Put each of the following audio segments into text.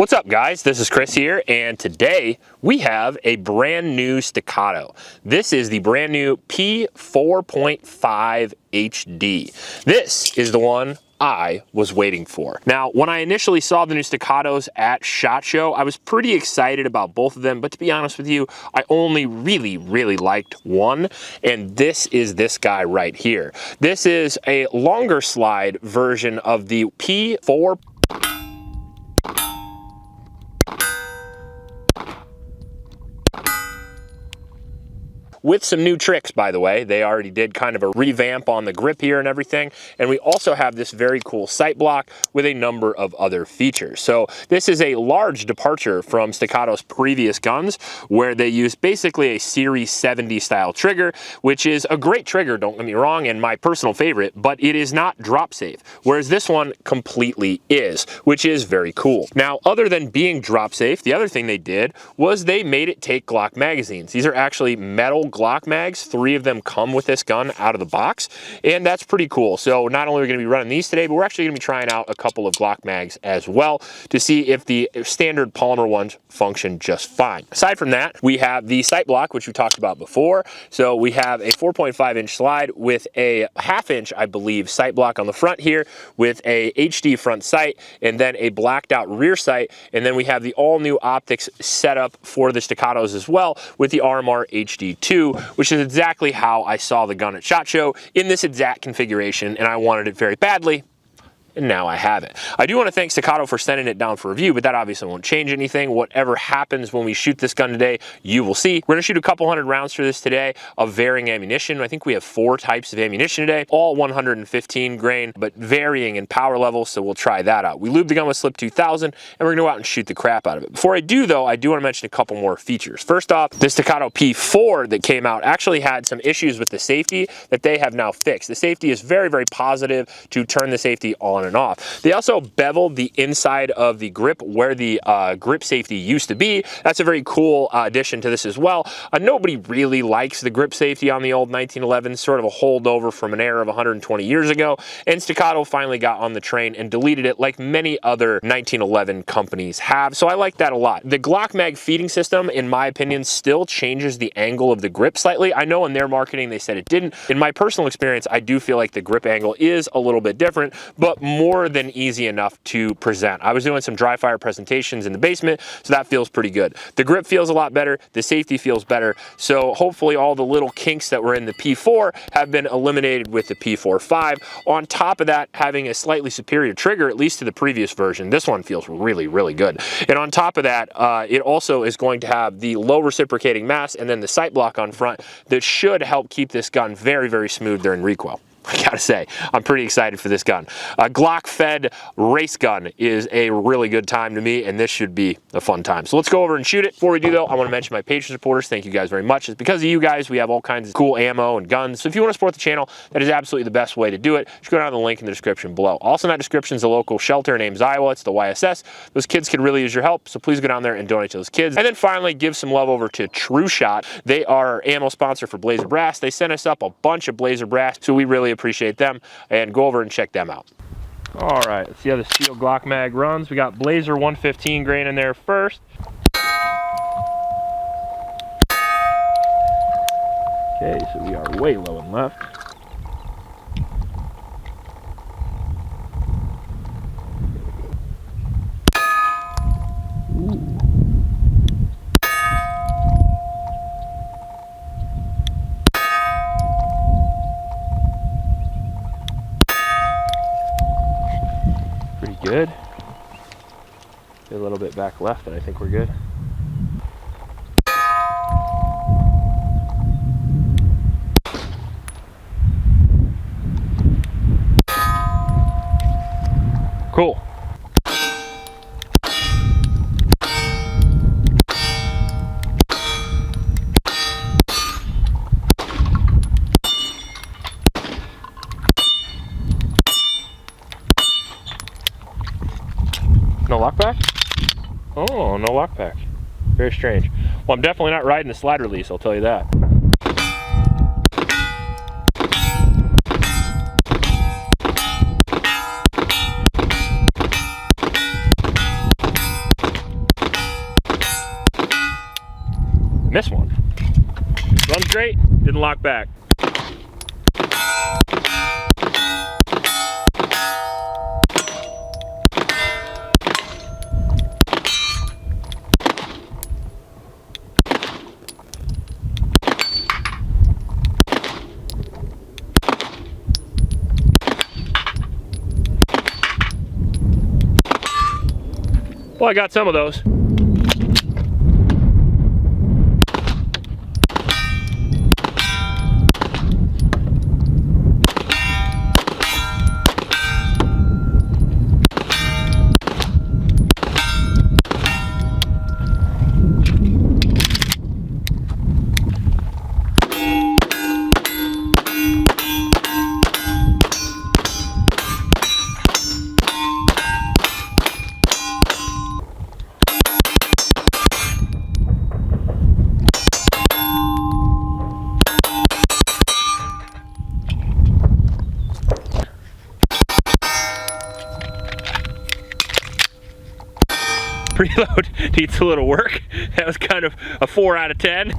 What's up, guys? This is Chris here, and today we have a brand new Staccato. This is the brand new P4.5 HD. This is the one I was waiting for. Now, when I initially saw the new Staccatos at SHOT Show, I was pretty excited about both of them, but to be honest with you, I only really liked one, and this is this guy right here. This is a longer slide version of the P4. With some new tricks, by the way. They already did kind of a revamp on the grip here and everything. And we also have this very cool sight block with a number of other features. So this is a large departure from Staccato's previous guns, where they use basically a Series 70 style trigger, which is a great trigger, don't get me wrong, and my personal favorite, but it is not drop safe. Whereas this one completely is, which is very cool. Now, other than being drop safe, the other thing they did was they made it take Glock magazines. These are actually metal Glock mags. 3 of them come with this gun out of the box, and that's pretty cool. So not only are we going to be running these today, but we're actually going to be trying out a couple of Glock mags as well to see if the standard polymer ones function just fine. Aside from that, we have the sight block, which we talked about before. So we have a 4.5 inch slide with a 1/2 inch, I believe, sight block on the front here with a HD front sight and then a blacked out rear sight. And then we have the all new optics set up for the Staccatos as well with the RMR HD2, which is exactly how I saw the gun at SHOT Show in this exact configuration, and I wanted it very badly. And now I have it. I do want to thank Staccato for sending it down for review, but that obviously won't change anything. Whatever happens when we shoot this gun today, you will see. We're going to shoot a couple hundred rounds for this today of varying ammunition. I think we have 4 types of ammunition today, all 115 grain, but varying in power levels, so we'll try that out. We lube the gun with Slip 2000, and we're going to go out and shoot the crap out of it. Before I do, though, I do want to mention a couple more features. First off, the Staccato P4 that came out actually had some issues with the safety that they have now fixed. The safety is very positive to turn the safety on and off. They also beveled the inside of the grip where the grip safety used to be. That's a very cool addition to this as well. Nobody really likes the grip safety on the old 1911, sort of a holdover from an era of 120 years ago, and Staccato finally got on the train and deleted it like many other 1911 companies have, so I like that a lot. The Glock mag feeding system, in my opinion, still changes the angle of the grip slightly. I know in their marketing they said it didn't. In my personal experience, I do feel like the grip angle is a little bit different, but more than easy enough to present. I was doing some dry fire presentations in the basement, so that feels pretty good. The grip feels a lot better, the safety feels better, so hopefully all the little kinks that were in the P4 have been eliminated with the P4.5. On top of that, having a slightly superior trigger, at least to the previous version. This one feels really good. And on top of that, it also is going to have the low reciprocating mass and then the sight block on front that should help keep this gun very smooth during recoil. I gotta say, I'm pretty excited for this gun. A Glock-fed race gun is a really good time to me, and this should be a fun time. So let's go over and shoot it. Before we do, though, I want to mention my Patreon supporters. Thank you guys very much. It's because of you guys we have all kinds of cool ammo and guns. So if you want to support the channel, that is absolutely the best way to do it. Just go down to the link in the description below. Also in that description is a local shelter named Iowa. It's the YSS. Those kids could really use your help, so please go down there and donate to those kids. And then finally, give some love over to True Shot. They are our ammo sponsor for Blazer Brass. They sent us up a bunch of Blazer Brass, so we really appreciate them. And go over and check them out. All right, let's see how the steel Glock mag runs. We got Blazer 115 grain in there first. Okay, so we are way low and left. Good. A little bit back left, and I think we're good. Cool. No lockback? Oh, no lockback. Very strange. Well, I'm definitely not riding the slide release, I'll tell you that. straight, didn't lock back. Well, I got some of those. Preload needs a little work. That was kind of a 4 out of 10.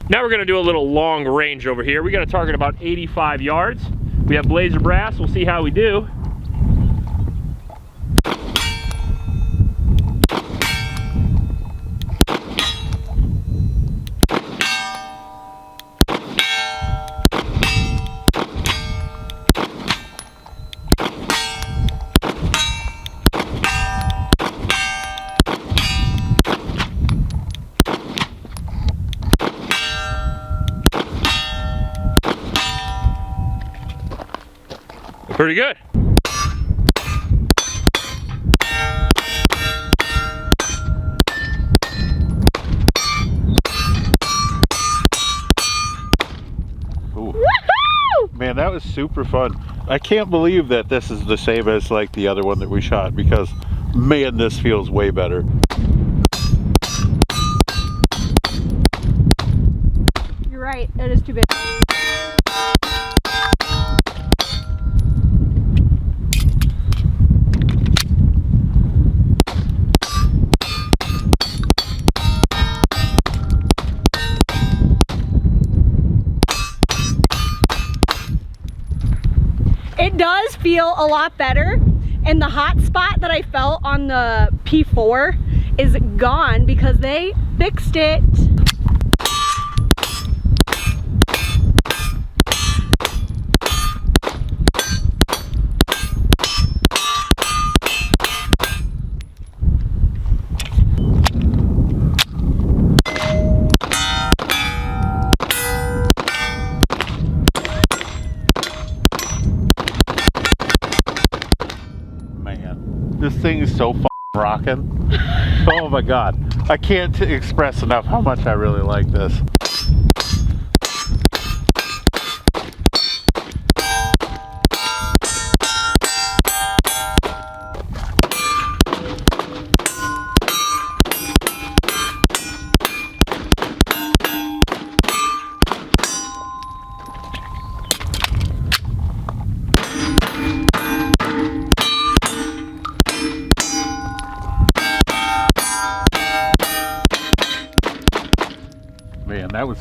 Now we're gonna do a little long range over here. We got a target about 85 yards. We have blazer brass, we'll see how we do. Pretty good. Ooh. Man, that was super fun. I can't believe that this is the same as like the other one that we shot, because man, this feels way better. You're right, it is too big. It does feel a lot better, and the hot spot that I felt on the P4 is gone because they fixed it. This thing is so rocking. Oh my god. I can't express enough how much I really like this. Man, that was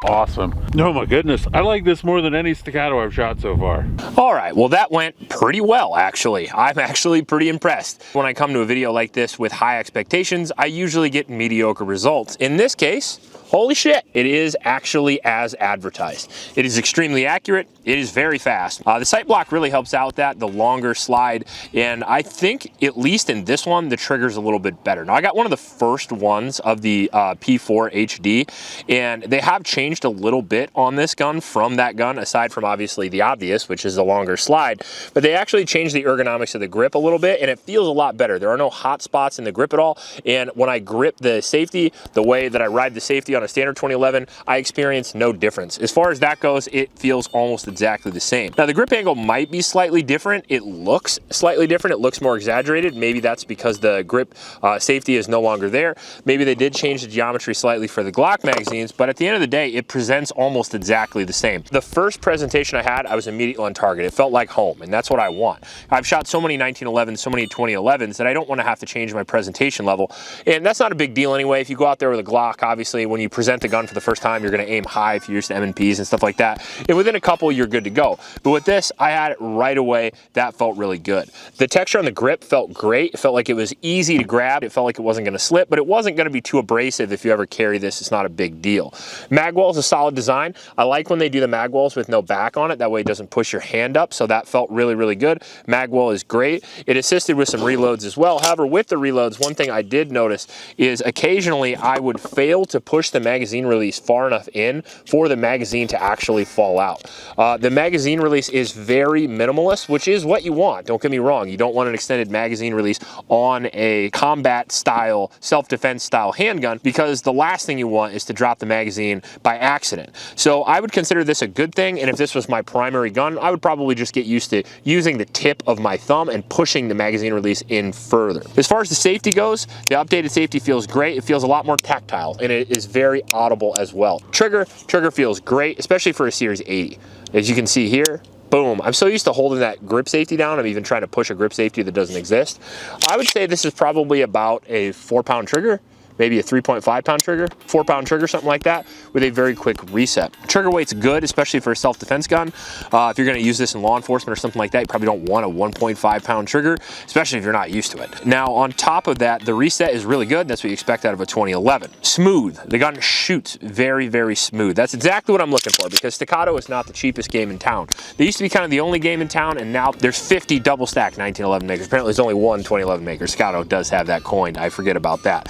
awesome. Oh my goodness, I like this more than any Staccato I've shot so far. All right, well that went pretty well actually. I'm actually pretty impressed. When I come to a video like this with high expectations, I usually get mediocre results. In this case, holy shit, it is actually as advertised. It is extremely accurate, it is very fast. The sight block really helps out with that, the longer slide, and I think, at least in this one, the trigger's a little bit better. Now I got one of the first ones of the P4 HD, and they have changed a little bit on this gun from that gun, aside from obviously the obvious, which is the longer slide, but they actually changed the ergonomics of the grip a little bit, and it feels a lot better. There are no hot spots in the grip at all, and when I grip the safety, the way that I ride the safety on a standard 2011, I experience no difference. As far as that goes, it feels almost exactly the same. Now the grip angle might be slightly different. It looks slightly different. It looks more exaggerated. Maybe that's because the grip safety is no longer there. Maybe they did change the geometry slightly for the Glock magazines, but at the end of the day, it presents almost exactly the same. The first presentation I had, I was immediately on target. It felt like home, and that's what I want. I've shot so many 1911s, so many 2011s that I don't want to have to change my presentation level, and that's not a big deal anyway. If you go out there with a Glock, obviously when you present the gun for the first time, you're going to aim high if you're used to M&Ps and stuff like that, and within a couple you're good to go. But with this, I had it right away. That felt really good. The texture on the grip felt great. It felt like it was easy to grab. It felt like it wasn't going to slip, but it wasn't going to be too abrasive. If you ever carry this, it's not a big deal. Magwell is a solid design. I like when they do the magwells with no back on it. That way it doesn't push your hand up, so that felt really, really good. Magwell is great. It assisted with some reloads as well. However, with the reloads, one thing I did notice is occasionally I would fail to push the magazine release far enough in for the magazine to actually fall out. The magazine release is very minimalist, which is what you want. Don't get me wrong. You don't want an extended magazine release on a combat style, self-defense style handgun, because the last thing you want is to drop the magazine by accident. So I would consider this a good thing, and if this was my primary gun, I would probably just get used to using the tip of my thumb and pushing the magazine release in further. As far as the safety goes, the updated safety feels great. It feels a lot more tactile, and it is very audible as well. Trigger feels great, especially for a Series 80. As you can see here, boom. I'm so used to holding that grip safety down, I'm even trying to push a grip safety that doesn't exist. I would say this is probably about a 4-pound trigger, maybe a 3.5 pound trigger, 4-pound trigger, something like that, with a very quick reset. Trigger weight's good, especially for a self-defense gun. If you're gonna use this in law enforcement or something like that, you probably don't want a 1.5 pound trigger, especially if you're not used to it. Now, on top of that, the reset is really good. That's what you expect out of a 2011. Smooth. The gun shoots very, very smooth. That's exactly what I'm looking for, because Staccato is not the cheapest game in town. They used to be kind of the only game in town, and now there's 50 double stack 1911 makers. Apparently there's only one 2011 maker. Staccato does have that coined. I forget about that.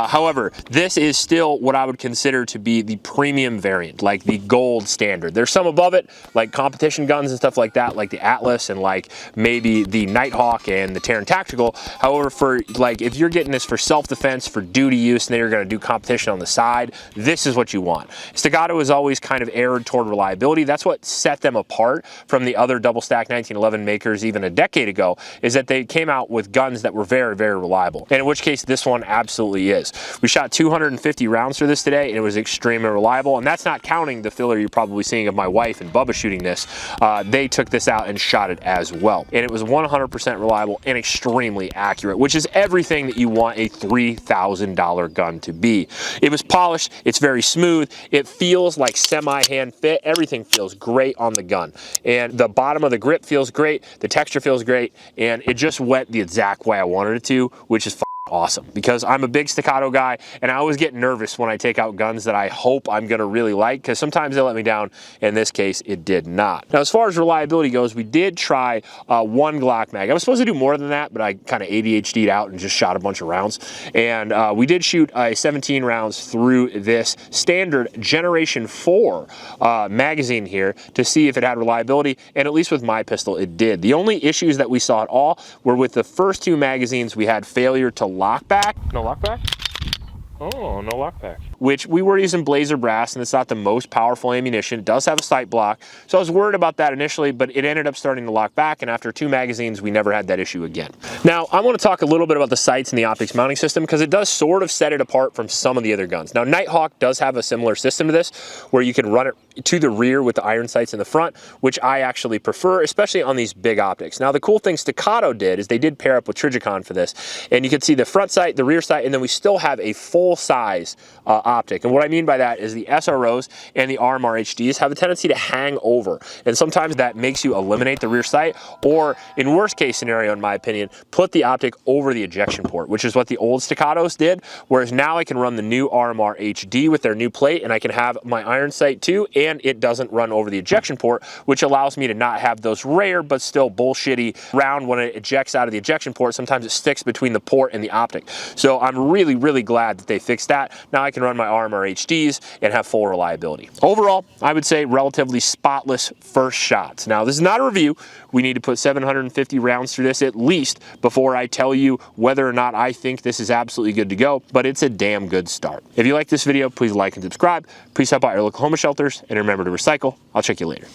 However, this is still what I would consider to be the premium variant, like the gold standard. There's some above it, like competition guns and stuff like that, like the Atlas and like maybe the Nighthawk and the Terran Tactical. However, for like if you're getting this for self-defense, for duty use, and then you're going to do competition on the side, this is what you want. Staccato has always kind of erred toward reliability. That's what set them apart from the other double stack 1911 makers even a decade ago, is that they came out with guns that were very, very reliable. And in which case this one absolutely is. We shot 250 rounds for this today, and it was extremely reliable, and that's not counting the filler you're probably seeing of my wife and Bubba shooting this. They took this out and shot it as well, and it was 100% reliable and extremely accurate, which is everything that you want a $3,000 gun to be. It was polished, it's very smooth, it feels like semi-hand fit, everything feels great on the gun, and the bottom of the grip feels great, the texture feels great, and it just went the exact way I wanted it to, which is awesome, because I'm a big Staccato guy, and I always get nervous when I take out guns that I hope I'm going to really like, because sometimes they let me down. In this case, it did not. Now, as far as reliability goes, we did try one Glock mag. I was supposed to do more than that, but I kind of ADHD'd out and just shot a bunch of rounds, and we did shoot 17 rounds through this standard Generation 4 magazine here to see if it had reliability, and at least with my pistol, it did. The only issues that we saw at all were with the first two magazines. We had failure to lockback. No lockback? Oh, no lockback. Which we were using Blazer brass, and it's not the most powerful ammunition. It does have a sight block, so I was worried about that initially, but it ended up starting to lock back, and after 2 magazines, we never had that issue again. Now, I want to talk a little bit about the sights and the optics mounting system, because it does sort of set it apart from some of the other guns. Now, Nighthawk does have a similar system to this, where you can run it to the rear with the iron sights in the front, which I actually prefer, especially on these big optics. Now, the cool thing Staccato did is they did pair up with Trijicon for this, and you can see the front sight, the rear sight, and then we still have a full-size optic. And what I mean by that is the SROs and the RMR HDs have a tendency to hang over, and sometimes that makes you eliminate the rear sight, or in worst case scenario, in my opinion, put the optic over the ejection port, which is what the old Staccatos did, whereas now I can run the new RMR HD with their new plate, and I can have my iron sight too, and it doesn't run over the ejection port, which allows me to not have those rare but still bullshitty round when it ejects out of the ejection port. Sometimes it sticks between the port and the optic. So I'm really, really glad that they fixed that. Now I can run my RMR HDs and have full reliability. Overall, I would say relatively spotless first shots. Now, this is not a review. We need to put 750 rounds through this at least before I tell you whether or not I think this is absolutely good to go, but it's a damn good start. If you like this video, please like and subscribe. Please help out your local homeless shelters, and remember to recycle. I'll check you later.